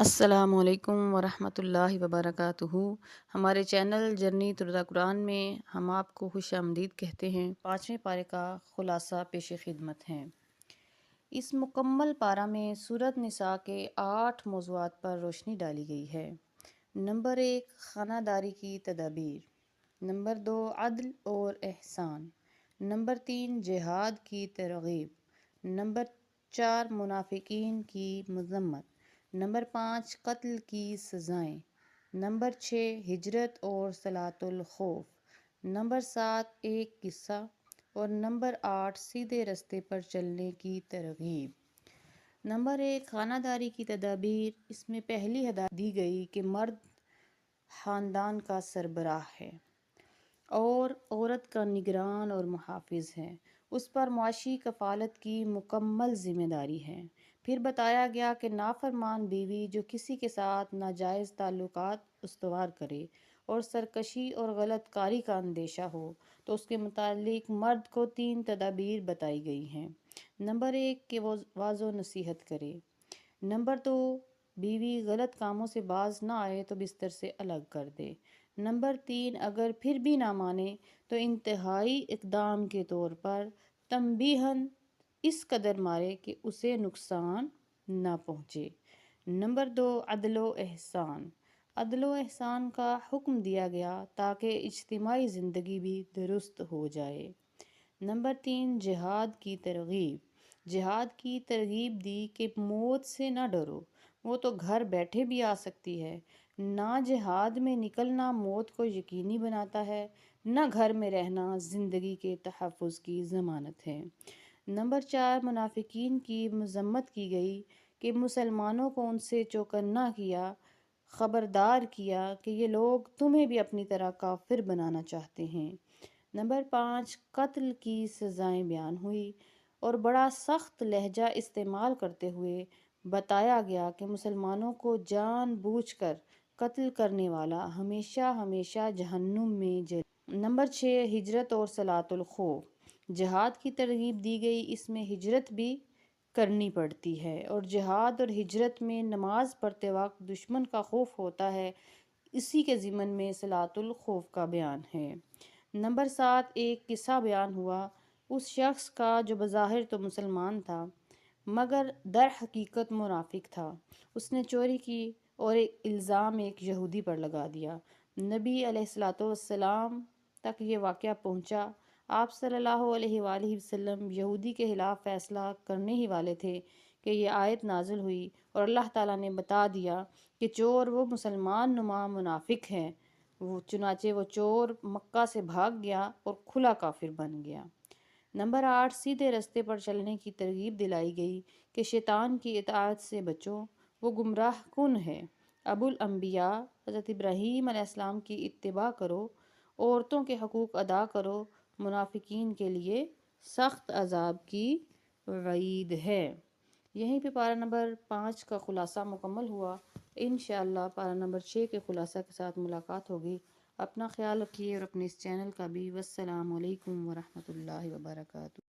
السلام علیکم ورحمۃ اللہ وبرکاتہ۔ ہمارے چینل جرنی تھرو دی قرآن میں ہم آپ کو خوش آمدید کہتے ہیں۔ 5ویں پارے کا خلاصہ پیش خدمت ہیں۔ اس مکمل پارہ میں سورۃ نساء کے 8 موضوعات پر روشنی ڈالی گئی ہے۔ نمبر 1، خانہ داری کی تدابیر۔ نمبر 2، عدل اور احسان۔ نمبر 3، جہاد کی ترغیب۔ نمبر 4، منافقین کی مذمت۔ نمبر 5، قتل کی سزائیں۔ نمبر 6، ہجرت اور صلاۃ الخوف۔ نمبر 7، ایک قصہ۔ اور نمبر 8، سیدھے رستے پر چلنے کی ترغیب۔ نمبر 1، خانہ داری کی تدابیر۔ اس میں پہلی ہدایت دی گئی کہ مرد خاندان کا سربراہ ہے اور عورت کا نگران اور محافظ ہے۔ اس پر معاشی کفالت کی مکمل ذمہ داری ہے۔ پھر بتایا گیا کہ نافرمان بیوی جو کسی کے ساتھ ناجائز تعلقات استوار کرے اور سرکشی اور غلط کاری کا اندیشہ ہو تو اس کے متعلق مرد کو 3 تدابیر بتائی گئی ہیں۔ نمبر 1، کہ وہ واعظ و نصیحت کرے۔ نمبر 2، بیوی غلط کاموں سے باز نہ آئے تو بستر سے الگ کر دے۔ نمبر 3، اگر پھر بھی نہ مانے تو انتہائی اقدام کے طور پر تنبیہاً اس قدر مارے کہ اسے نقصان نہ پہنچے۔ نمبر 2، عدل و احسان۔ عدل و احسان کا حکم دیا گیا تاکہ اجتماعی زندگی بھی درست ہو جائے۔ نمبر 3، جہاد کی ترغیب۔ جہاد کی ترغیب دی کہ موت سے نہ ڈرو، وہ تو گھر بیٹھے بھی آ سکتی ہے۔ نہ جہاد میں نکلنا موت کو یقینی بناتا ہے، نہ گھر میں رہنا زندگی کے تحفظ کی ضمانت ہے۔ نمبر 4، منافقین کی مذمت کی گئی کہ مسلمانوں کو ان سے چوکنا کیا، خبردار کیا کہ یہ لوگ تمہیں بھی اپنی طرح کافر بنانا چاہتے ہیں۔ نمبر 5، قتل کی سزائیں بیان ہوئی اور بڑا سخت لہجہ استعمال کرتے ہوئے بتایا گیا کہ مسلمانوں کو جان بوجھ کر قتل کرنے والا ہمیشہ ہمیشہ جہنم میں جلے۔ نمبر 6، ہجرت اور صلاۃ الخوف۔ جہاد کی ترغیب دی گئی، اس میں ہجرت بھی کرنی پڑتی ہے اور جہاد اور ہجرت میں نماز پڑھتے وقت دشمن کا خوف ہوتا ہے، اسی کے ضمن میں صلاۃ الخوف کا بیان ہے۔ نمبر 7، ایک قصہ بیان ہوا اس شخص کا جو بظاہر تو مسلمان تھا مگر در حقیقت منافق تھا۔ اس نے چوری کی اور ایک الزام ایک یہودی پر لگا دیا۔ نبی علیہ السلام تک یہ واقعہ پہنچا۔ آپ صلی اللہ علیہ وآلہ وسلم یہودی کے خلاف فیصلہ کرنے ہی والے تھے کہ یہ آیت نازل ہوئی اور اللہ تعالیٰ نے بتا دیا کہ چور وہ مسلمان نما منافق ہے۔ چنانچہ وہ چور مکہ سے بھاگ گیا اور کھلا کافر بن گیا۔ نمبر 8، سیدھے رستے پر چلنے کی ترغیب دلائی گئی کہ شیطان کی اطاعت سے بچو، وہ گمراہ کن ہے۔ ابو الانبیاء حضرت ابراہیم علیہ السلام کی اتباع کرو، عورتوں کے حقوق ادا کرو، منافقین کے لیے سخت عذاب کی وعید ہے۔ یہیں پہ پارہ نمبر 5 کا خلاصہ مکمل ہوا۔ انشاءاللہ پارہ نمبر 6 کے خلاصہ کے ساتھ ملاقات ہوگی۔ اپنا خیال رکھیے اور اپنے اس چینل کا بھی۔ والسلام علیکم ورحمۃ اللہ وبرکاتہ۔